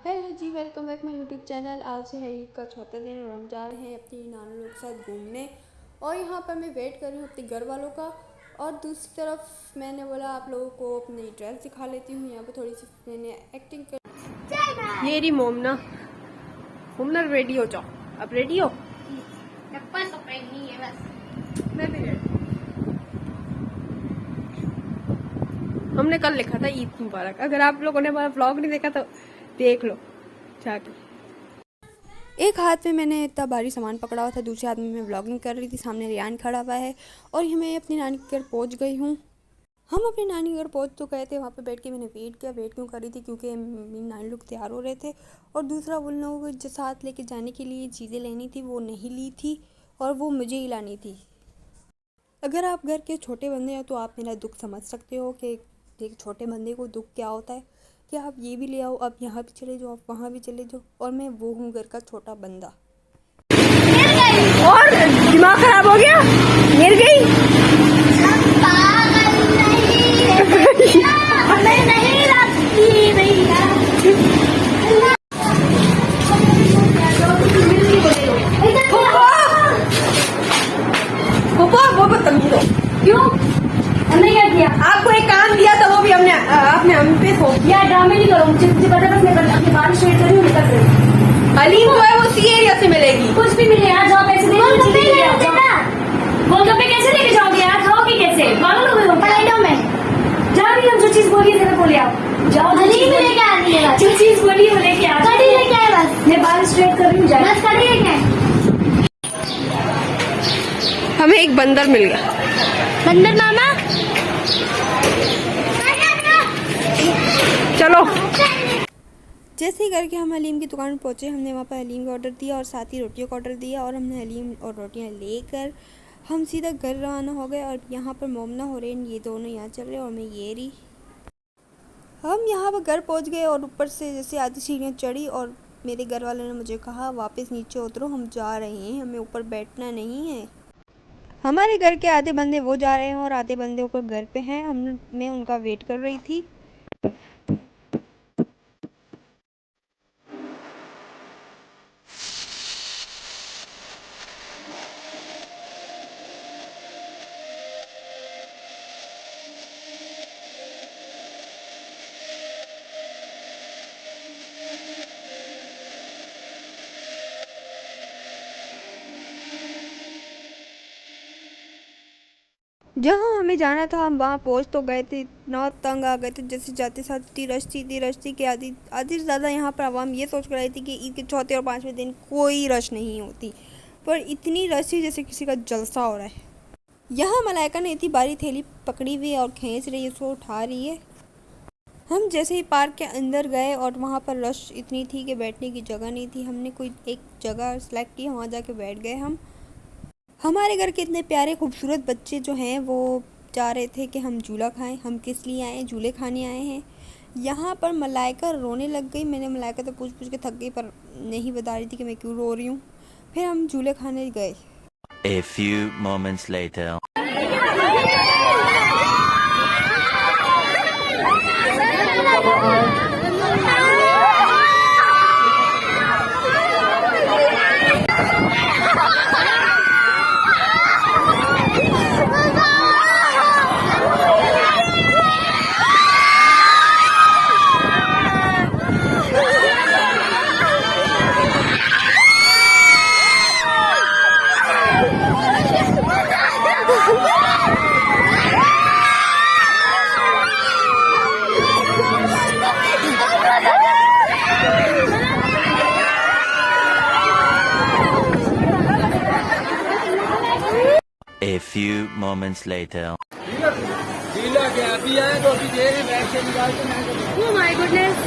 Hello जी, welcome back my YouTube channel. आज से है ईद का चौथा दिन और हम जा रहे हैं अपनी नानी लोग के साथ घूमने। और यहाँ पर मैं वेट कर रही हूँ अपने घर वालों का। और दूसरी तरफ मैंने बोला आप लोगों को अपनी ड्रेस दिखा लेती हूँ। यहाँ पर थोड़ी सी मैंने एक्टिंग कर। ये रही मोमना। मोमना रेडी हो जाओ। अब रेडी हो? मैं भी रेडी। हमने कल लिखा था ईद मुबारक। अगर आप लोगों ने हमारा व्लॉग नहीं देखा तो देख लो जाके। एक हाथ में मैंने इतना भारी सामान पकड़ा हुआ था, दूसरे हाथ में मैं व्लॉगिंग कर रही थी। सामने रियान खड़ा हुआ है और मैं अपनी नानी के घर पहुंच गई हूँ। हम अपनी नानी के घर पहुंच तो गए थे। वहाँ पे बैठ के मैंने वेट किया। वेट क्यों कर रही थी? क्योंकि मेरी नानी लोग तैयार हो रहे थे और दूसरा उन लोगों को जो साथ लेके जाने के लिए चीज़ें लेनी थी वो नहीं ली थी और वो मुझे ही लानी थी। अगर आप घर के छोटे बंदे हैं तो आप मेरा दुख समझ सकते हो कि एक छोटे बंदे को दुख क्या होता है कि आप ये भी ले आओ, आप यहाँ भी चले जाओ, आप वहाँ भी चले जाओ। और मैं वो हूँ घर का छोटा बंदा। और दिमाग खराब हो गया, गिर गई। वो बदतमीज हो। क्यों? हमने क्या किया? आपको एक काम दिया था वो भी हमने आपने हम पे सौंप दिया। ड्रामे नहीं करो, मुझे पता बस मैं अपने बाल स्ट्रेट कर रही हूँ, निकल रही। अलीम जो है वो सी एरिया से मिलेगी। कुछ भी मिले यार, जाओ पैसे दे। गोलगप्पे कैसे लेके जाओगे यार? खाओगे कैसे? पागल हो गए हो? पढ़ाई में जा रही हूँ। जो चीज बोलिए जरा बोले आप। जाओ अलीम लेके आ रही है। जो चीज बोलिए वो लेके आ। कड़ी लेके आए बस। मैं बाल स्ट्रेट कर रही हूँ, जाए बस। कड़ी लेके आए। हमें एक बंदर मिल गया। बंदर मामा चलो। जैसे ही करके हम हलीम की दुकान पहुंचे, हमने वहाँ पर हलीम का ऑर्डर दिया और साथ ही रोटियों का ऑर्डर दिया। और हमने हलीम और रोटियाँ लेकर हम सीधा घर रवाना हो गए। और यहाँ पर मोमना हो रहे हैं, ये दोनों यहाँ चल रहे हैं और मैं ये रही। हम यहाँ पर घर पहुँच गए और ऊपर से जैसे आधी सीढ़ियाँ चढ़ी और मेरे घर वालों ने मुझे कहा वापस नीचे उतरो, हम जा रहे हैं, हमें ऊपर बैठना नहीं है। हमारे घर के आधे बंदे वो जा रहे हैं और आधे बंदे ऊपर घर पे हैं। मैं उनका वेट कर रही थी। जहाँ हमें जाना था हम वहाँ पहुँच तो गए थे। इतना तंग आ गए थे, जैसे जाते साथ इतनी रश थी कि आधी से ज़्यादा यहाँ पर आवाम ये सोच कर आई थी कि ईद के चौथे और पाँचवें दिन कोई रश नहीं होती, पर इतनी रश थी जैसे किसी का जलसा हो रहा है। यहाँ मलाइका ने इतनी बारी थैली पकड़ी हुई है और खींच रही है, उसको उठा रही है। हम जैसे ही पार्क के अंदर गए और वहाँ पर रश इतनी थी कि बैठने की जगह नहीं थी। हमने कोई एक जगह सेलेक्ट की, वहाँ जाके बैठ गए हम। हमारे घर के इतने प्यारे खूबसूरत बच्चे जो हैं वो चाह रहे थे कि हम झूला खाएं। हम किस लिए आए? झूले खाने आए हैं। यहाँ पर मलाइका रोने लग गई। मैंने मलाइका तो पूछ के थक गई, पर नहीं बता रही थी कि मैं क्यों रो रही हूँ। फिर हम झूले खाने गए। A few moments later. A few moments later. Oh my goodness!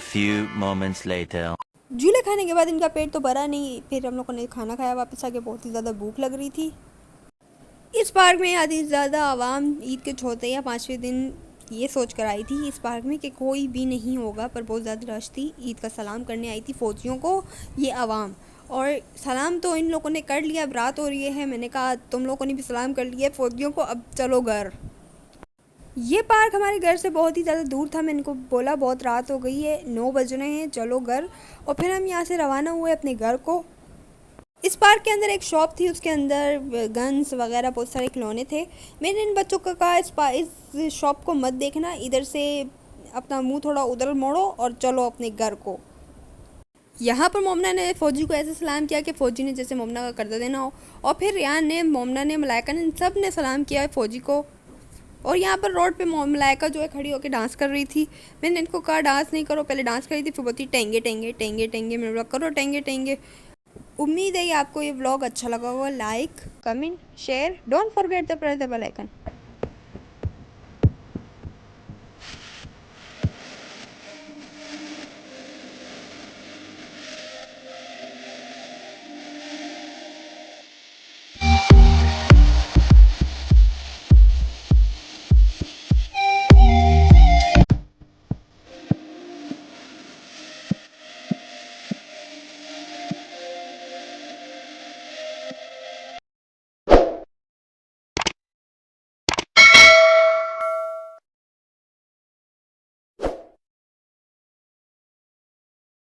few moments later. झूले खाने के बाद इनका पेट तो भरा नहीं, फिर हम लोगों ने खाना खाया, वापस आके बहुत ही ज़्यादा भूख लग रही थी। इस पार्क में आधी ज़्यादा आवाम ईद के चौथे या 5वें दिन ये सोच कर आई थी इस पार्क में कि कोई भी नहीं होगा, पर बहुत ज़्यादा रश थी। ईद का सलाम करने आई थी फ़ौजियों को ये आवाम, और सलाम तो इन लोगों ने कर लिया। अब रात हो रही है, मैंने कहा तुम लोगों ने भी सलाम कर लिया फ़ौजियों को, अब चलो घर। ये पार्क हमारे घर से बहुत ही ज़्यादा दूर था। मैंने इनको बोला बहुत रात हो गई है, 9 बज रहे हैं, चलो घर। और फिर हम यहाँ से रवाना हुए अपने घर को। इस पार्क के अंदर एक शॉप थी, उसके अंदर गन्स वगैरह बहुत सारे खिलौने थे। मैंने इन बच्चों को कहा इस शॉप को मत देखना, इधर से अपना मुंह थोड़ा उधर मोड़ो और चलो अपने घर को। यहाँ पर मोमना ने फ़ौजी को ऐसे सलाम किया कि फ़ौजी ने जैसे मोमना का कर्जा देना हो, और फिर रियान ने, मोमना ने, मलाइका ने, सब ने सलाम किया फ़ौजी को। और यहाँ पर रोड पे मलाइका जो है खड़ी होकर डांस कर रही थी। मैंने इनको कहा डांस नहीं करो, पहले डांस करी थी, फिर बोलती टेंगे टेंगे टेंगे टेंगे। मैंने बोला करो टेंगे टेंगे। उम्मीद है कि आपको ये व्लॉग अच्छा लगा होगा। Like, comment, share, don't forget the press the bell icon.